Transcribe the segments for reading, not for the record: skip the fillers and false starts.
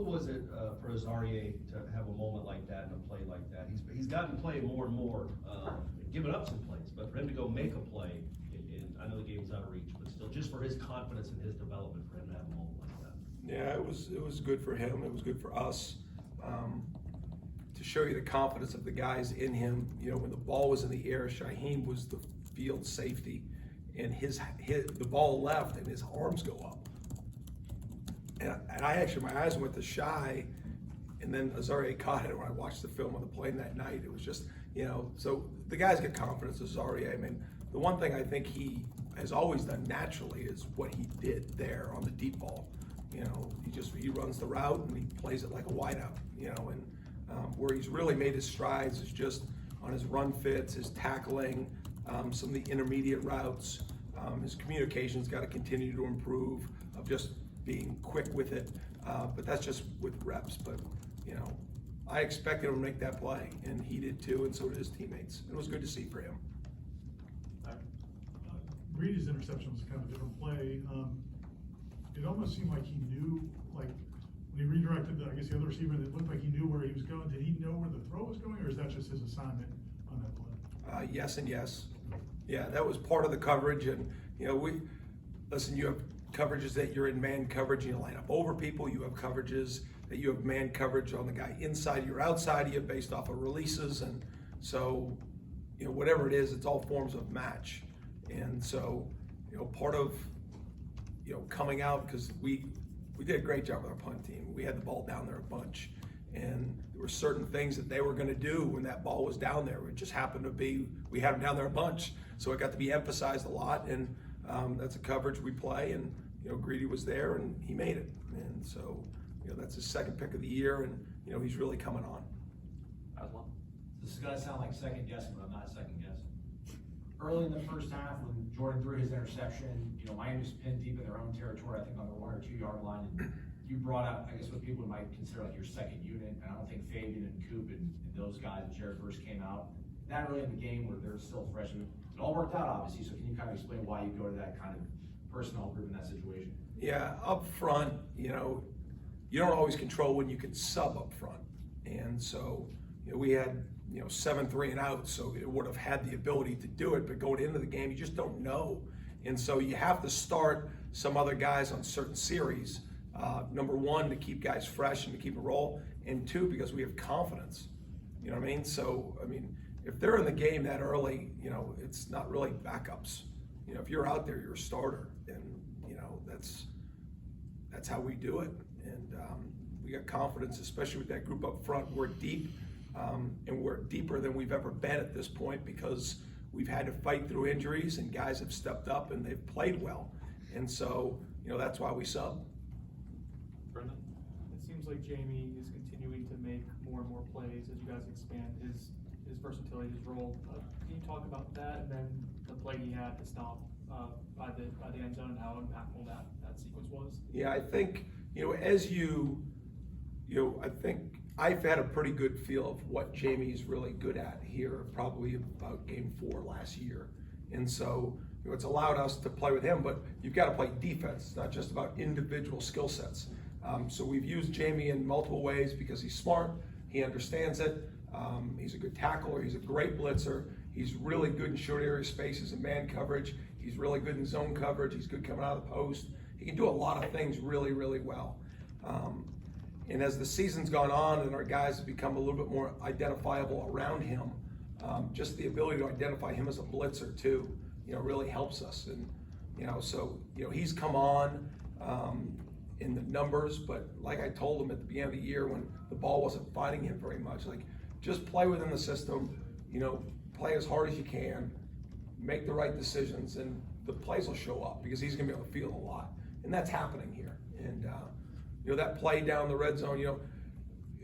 What was it for Azarie to have a moment like that and a play like that? He's gotten to play more and more, giving up some plays, but for him to go make a play, and I know the game's out of reach, but still, just for his confidence and his development, for him to have a moment like that. Yeah, it was good for him. It was good for us. To show you the confidence of the guys in him. You know, when the ball was in the air, Shaheem was the field safety, and the ball left and his arms go up. And I actually, my eyes went to Shy, and then Azarie caught it when I watched the film of the play that night. It was just, you know, so the guys get confidence, Azarie. I mean, the one thing I think he has always done naturally is what he did there on the deep ball. You know, he runs the route and he plays it like a wideout, you know, and where he's really made his strides is just on his run fits, his tackling, some of the intermediate routes. His communication's got to continue to improve, of just being quick with it, but that's just with reps. But you know, I expected him to make that play, and he did too, and so did his teammates. It was good to see for him. Greedy's interception was kind of a different play. It almost seemed like he knew, like when he redirected the other receiver, it looked like he knew where he was going. Did he know where the throw was going, or is that just his assignment on that play? Yes and yes. Yeah, that was part of the coverage, and you know, you have coverages that you're in man coverage and you line up over people. You have coverages that you have man coverage on the guy inside you or outside of you based off of releases, and so you know, whatever it is, it's all forms of match. And so, you know, part of, you know, coming out, because we did a great job with our punt team. We had the ball down there a bunch, and there were certain things that they were going to do when that ball was down there. It just happened to be, we had them down there a bunch, so it got to be emphasized a lot, and that's a coverage we play, and you know, Greedy was there and he made it. And so, you know, that's his second pick of the year, and you know, he's really coming on. This is gonna sound like second guessing, but I'm not second guessing. Early in the first half, when Jordan threw his interception, you know, Miami was pinned deep in their own territory, I think on the 1 or 2 yard line. And you brought out, I guess, what people might consider like your second unit. And I don't think Fabian and Coop and those guys and Jared first came out that early in the game where they're still freshmen. It all worked out, obviously. So can you kind of explain why you go to that kind of personnel group in that situation? Yeah, up front, you know, you don't always control when you can sub up front. And so, you know, we had, you know, 7 3 and out, so it would have had the ability to do it, but going into the game, you just don't know. And so you have to start some other guys on certain series. Number one, to keep guys fresh and to keep a roll, and two, because we have confidence. You know what I mean? So, I mean, if they're in the game that early, you know, it's not really backups. You know, if you're out there, you're a starter, and you know, that's how we do it. And we got confidence, especially with that group up front. We're deep. And we're deeper than we've ever been at this point because we've had to fight through injuries and guys have stepped up and they've played well. And so, you know, that's why we sub. Brendan? It seems like Jamie is continuing to make more and more plays as you guys expand his versatility, his role. Can you talk about that, and then the play he had to stop by the end zone and how impactful that sequence was? Yeah, I think, you know, as you know, I think I've had a pretty good feel of what Jamie's really good at here, probably about game 4 last year. And so, you know, it's allowed us to play with him, but you've got to play defense. It's not just about individual skill sets. So we've used Jamie in multiple ways because he's smart, he understands it, he's a good tackler, he's a great blitzer, he's really good in short area spaces and man coverage, he's really good in zone coverage, he's good coming out of the post. He can do a lot of things really, really well. And as the season's gone on and our guys have become a little bit more identifiable around him, just the ability to identify him as a blitzer too, you know, really helps us. And, you know, so, you know, he's come on in the numbers, but like I told him at the beginning of the year when the ball wasn't finding him very much, like just play within the system, you know, play as hard as you can, make the right decisions, and the plays will show up because he's gonna be able to feel a lot. And that's happening here. And, you know, that play down the red zone, you know,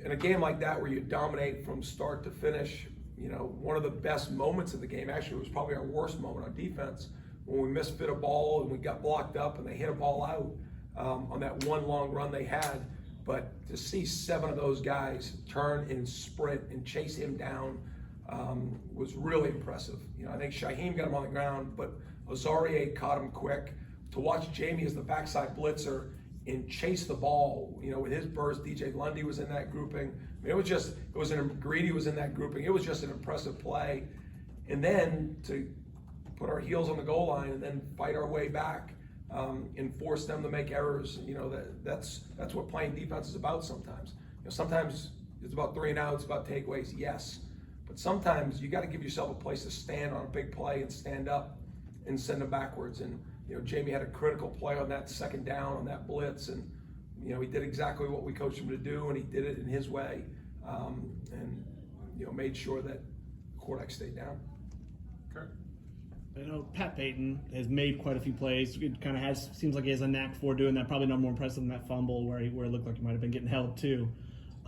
in a game like that where you dominate from start to finish, you know, one of the best moments of the game, actually was probably our worst moment on defense, when we misfit a ball and we got blocked up and they hit a ball out on that one long run they had. But to see 7 of those guys turn and sprint and chase him down was really impressive. You know, I think Shaheem got him on the ground, but Azarie caught him quick. To watch Jamie as the backside blitzer and chase the ball. You know, with his burst, DJ Lundy was in that grouping. I mean, Greedy was in that grouping. It was just an impressive play. And then to put our heels on the goal line and then fight our way back and force them to make errors. You know, that's what playing defense is about sometimes. You know, sometimes it's about 3 and outs, about takeaways, yes. But sometimes you got to give yourself a place to stand on a big play and stand up and send them backwards. And, you know, Jamie had a critical play on that second down, on that blitz. And, you know, he did exactly what we coached him to do, and he did it in his way. And, you know, made sure that quarterback stayed down. Kurt? I know Pat Payton has made quite a few plays. It kind of seems like he has a knack for doing that. Probably not more impressive than that fumble where it looked like he might have been getting held too.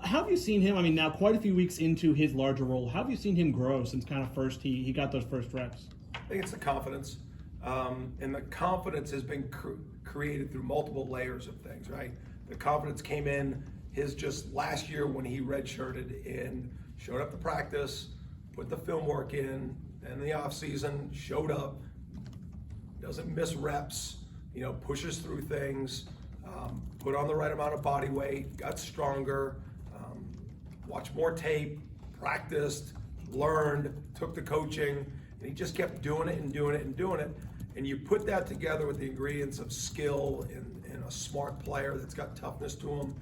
How have you seen him? I mean, now quite a few weeks into his larger role, how have you seen him grow since kind of first he got those first reps? I think it's the confidence. And the confidence has been created through multiple layers of things, right? The confidence came in his just last year when he redshirted and showed up to practice, put the film work in, then the off season, showed up, doesn't miss reps, you know, pushes through things, put on the right amount of body weight, got stronger, watched more tape, practiced, learned, took the coaching, and he just kept doing it and doing it and doing it. And you put that together with the ingredients of skill and a smart player that's got toughness to him,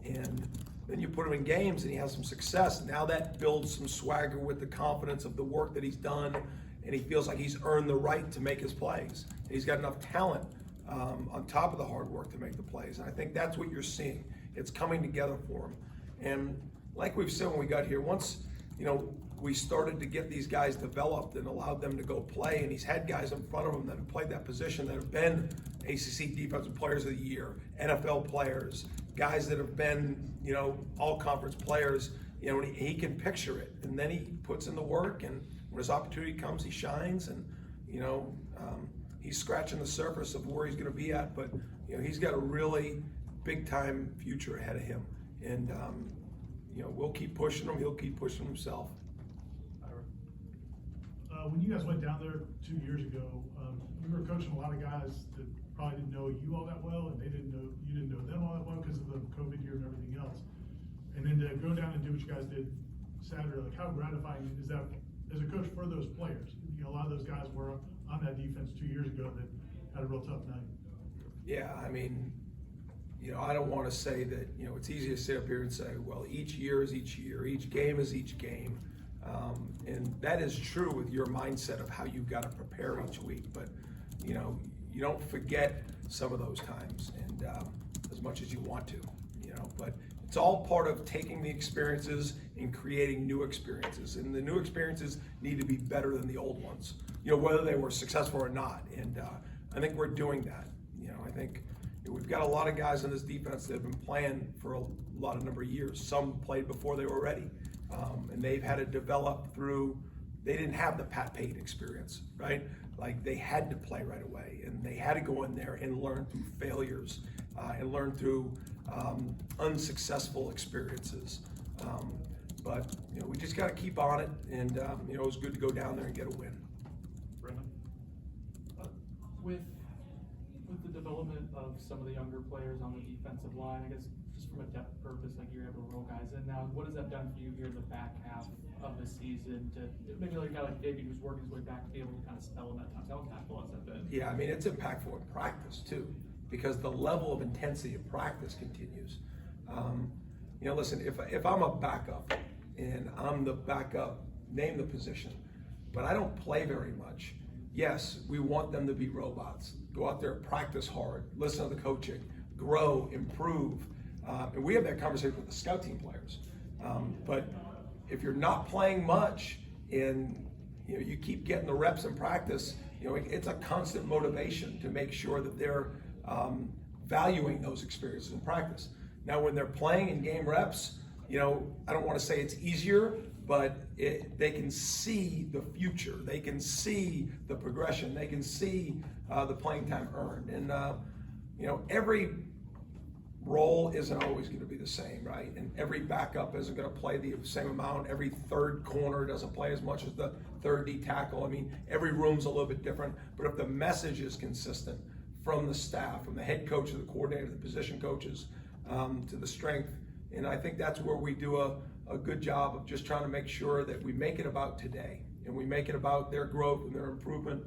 and then you put him in games and he has some success. Now that builds some swagger with the confidence of the work that he's done, and he feels like he's earned the right to make his plays. And he's got enough talent on top of the hard work to make the plays. And I think that's what you're seeing. It's coming together for him. And like we've said when we got here, once, you know, we started to get these guys developed and allowed them to go play, and he's had guys in front of him that have played that position that have been ACC Defensive Players of the Year, NFL players, guys that have been, you know, all-conference players. You know, and he can picture it, and then he puts in the work, and when his opportunity comes, he shines, and, you know, he's scratching the surface of where he's going to be at, but, you know, he's got a really big-time future ahead of him, and, you know, we'll keep pushing him, he'll keep pushing himself. When you guys went down there 2 years ago, you were coaching a lot of guys that probably didn't know you all that well, and you didn't know them all that well because of the COVID year and everything else. And then to go down and do what you guys did Saturday, like how gratifying is that as a coach for those players? You know, a lot of those guys were on that defense 2 years ago that had a real tough night. Yeah, I mean, you know, I don't want to say that, you know, it's easy to sit up here and say, well, each year is each year, each game is each game. And that is true with your mindset of how you've got to prepare each week. But, you know, you don't forget some of those times, and as much as you want to, you know. But it's all part of taking the experiences and creating new experiences. And the new experiences need to be better than the old ones, you know, whether they were successful or not. And I think we're doing that. You know, I think we've got a lot of guys in this defense that have been playing for a lot of number of years. Some played before they were ready. And they've had to develop through, they didn't have the Pat Payton experience, right? Like they had to play right away, and they had to go in there and learn through failures and learn through unsuccessful experiences. But, you know, we just got to keep on it, and, you know, it was good to go down there and get a win. Brendan? With the development of some of the younger players on the defensive line, I guess just from a depth purpose, like you're able to roll guys in now, what has that done for you here in the back half of the season to maybe like a guy like David who's working his way back to be able to kind of spell him at times? How impactful has that been? Yeah, I mean, it's impactful in practice too, because the level of intensity of practice continues. You know, listen, if I'm a backup and I'm the backup, name the position, but I don't play very much, yes, we want them to be robots. Go out there, practice hard, listen to the coaching, grow, improve. And we have that conversation with the scout team players. But if you're not playing much and, you know, you keep getting the reps in practice, you know, it's a constant motivation to make sure that they're valuing those experiences in practice. Now, when they're playing in game reps, you know, I don't want to say it's easier, but they can see the future. They can see the progression. They can see the playing time earned. And, you know, every role isn't always going to be the same, right? And every backup isn't going to play the same amount. Every third corner doesn't play as much as the third D tackle. I mean, every room's a little bit different. But if the message is consistent, from the staff, from the head coach to the coordinator, the position coaches, to the strength. And I think that's where we do a good job of just trying to make sure that we make it about today, and we make it about their growth and their improvement,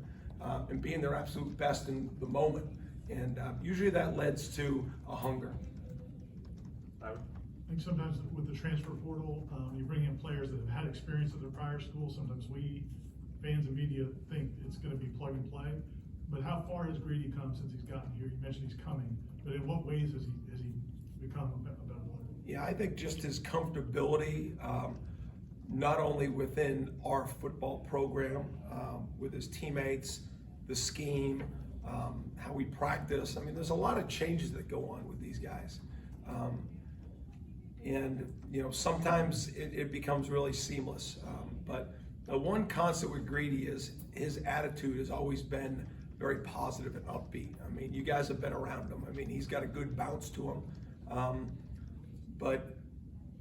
and being their absolute best in the moment. And usually that leads to a hunger. Ivan? I think sometimes with the transfer portal, you bring in players that have had experience at their prior school. Sometimes we, fans and media, think it's going to be plug and play. But how far has Grady come since he's gotten here? You mentioned he's coming, but in what ways has he become a better player? Yeah, I think just his comfortability, not only within our football program, with his teammates, the scheme, how we practice. I mean, there's a lot of changes that go on with these guys. And, you know, sometimes it becomes really seamless. But the one constant with Greedy is his attitude has always been very positive and upbeat. I mean, you guys have been around him. I mean, he's got a good bounce to him. But,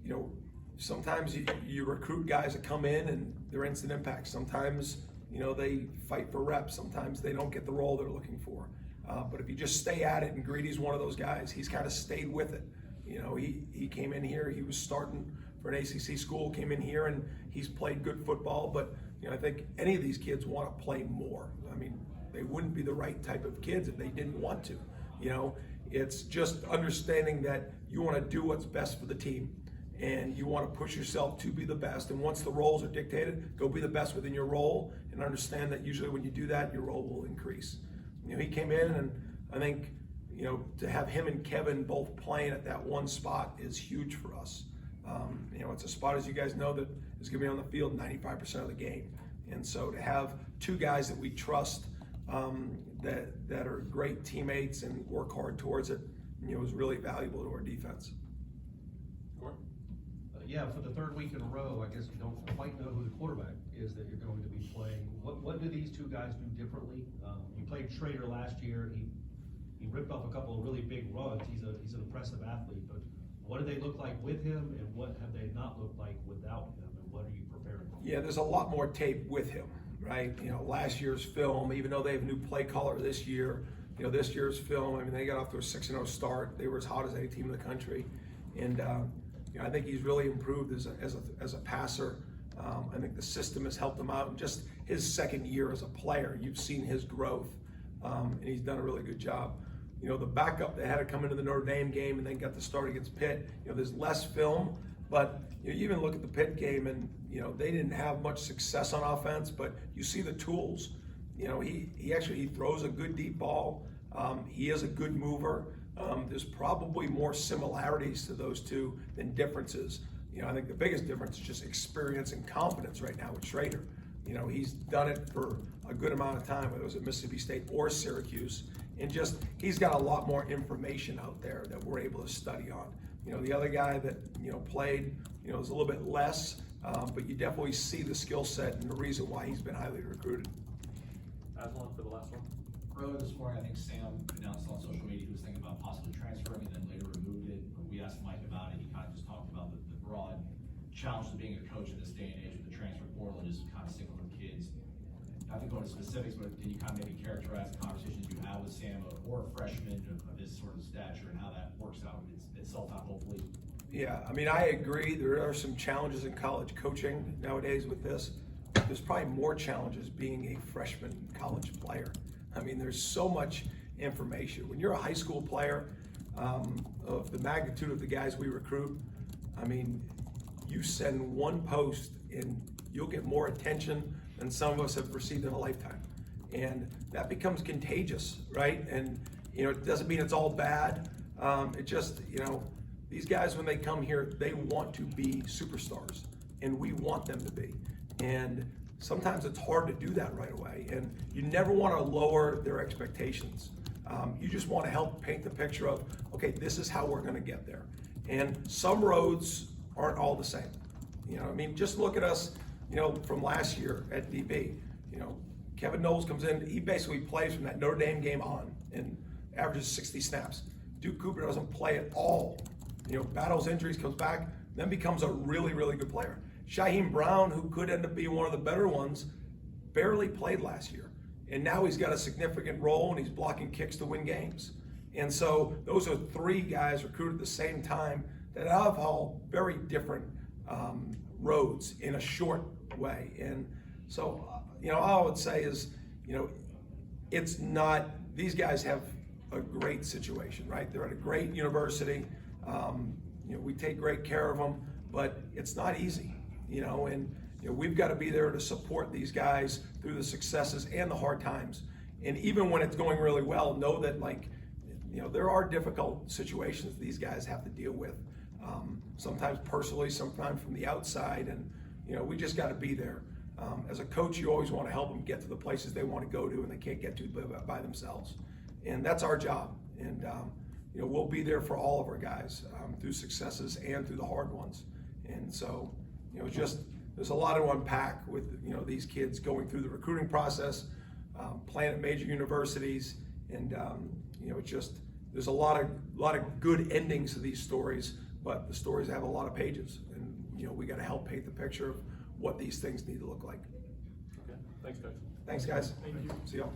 you know, sometimes you recruit guys that come in and they're instant impact. Sometimes, you know, they fight for reps. Sometimes they don't get the role they're looking for. But if you just stay at it, and Greedy's one of those guys, he's kind of stayed with it. You know, he came in here, he was starting for an ACC school, came in here and he's played good football. But, you know, I think any of these kids want to play more. I mean, they wouldn't be the right type of kids if they didn't want to. You know, it's just understanding that you want to do what's best for the team and you want to push yourself to be the best. And once the roles are dictated, go be the best within your role and understand that usually when you do that, your role will increase. You know, he came in and I think, you know, to have him and Kevin both playing at that one spot is huge for us. You know, it's a spot, as you guys know, that is going to be on the field 95% of the game. And so to have two guys that we trust, that are great teammates and work hard towards it, you know, is really valuable to our defense. Yeah, for the third week in a row, I guess you don't quite know who the quarterback is that you're going to be playing. What do these two guys do differently? You played Schrader last year. He ripped off a couple of really big runs. He's an impressive athlete. But what do they look like with him, and what have they not looked like without him? And what are you preparing for? Yeah, there's a lot more tape with him, right? You know, last year's film, even though they have a new play caller this year, you know, this year's film, I mean, they got off to a 6-0 start. They were as hot as any team in the country. And, you know, I think he's really improved as a passer. I think the system has helped him out. And just his second year as a player, you've seen his growth, and he's done a really good job. You know, the backup that had to come into the Notre Dame game and then got the start against Pitt, you know, there's less film, but you know, you even look at the Pitt game and, you know, they didn't have much success on offense, but you see the tools. You know, he throws a good deep ball. He is a good mover. There's probably more similarities to those two than differences. You know, I think the biggest difference is just experience and confidence right now with Schrader. You know, he's done it for a good amount of time, whether it was at Mississippi State or Syracuse, and just he's got a lot more information out there that we're able to study on. You know, the other guy that, you know, played, you know, is a little bit less, but you definitely see the skill set and the reason why he's been highly recruited. Aslan for the last one. Earlier this morning, I think Sam announced on social media he was thinking about possibly transferring and then later removed it. When we asked Mike about it, he kind of just talked about the broad challenge of being a coach in this day and age with the transfer portal and just kind of sticking with kids. Not to go into specifics, but can you kind of maybe characterize the conversations you have with Sam or a freshman of his sort of stature and how that works out itself out hopefully? Yeah, I mean, I agree. There are some challenges in college coaching nowadays with this. There's probably more challenges being a freshman college player. I mean, there's so much information. When you're a high school player, of the magnitude of the guys we recruit, I mean, you send one post and you'll get more attention than some of us have received in a lifetime. And that becomes contagious, right? And, you know, it doesn't mean it's all bad. It just, you know, these guys, when they come here, they want to be superstars, and we want them to be. And sometimes it's hard to do that right away, and you never want to lower their expectations. You just want to help paint the picture of, okay, this is how we're going to get there. And some roads aren't all the same. You know, I mean, just look at us, you know, from last year at DB. You know, Kevin Knowles comes in, he basically plays from that Notre Dame game on and averages 60 snaps. Duke Cooper doesn't play at all. You know, battles injuries, comes back, then becomes a really, really good player. Shaheem Brown, who could end up being one of the better ones, barely played last year. and now he's got a significant role and he's blocking kicks to win games. And so those are three guys recruited at the same time that have all very different roads in a short way. And so, all I would say is, it's not, these guys have a great situation, right? They're at a great university. We take great care of them, but it's not easy, and we've got to be there to support these guys through the successes and the hard times. And even when it's going really well, know that there are difficult situations these guys have to deal with. Sometimes personally, sometimes from the outside, and we just got to be there. As a coach, you always want to help them get to the places they want to go to and they can't get to by themselves. And that's our job. And we'll be there for all of our guys through successes and through the hard ones. And so, there's a lot to unpack with these kids going through the recruiting process, playing at major universities, and there's a lot of good endings to these stories, but the stories have a lot of pages, and we got to help paint the picture of what these things need to look like. Okay, thanks, guys. Thanks, guys. Thank you. See y'all.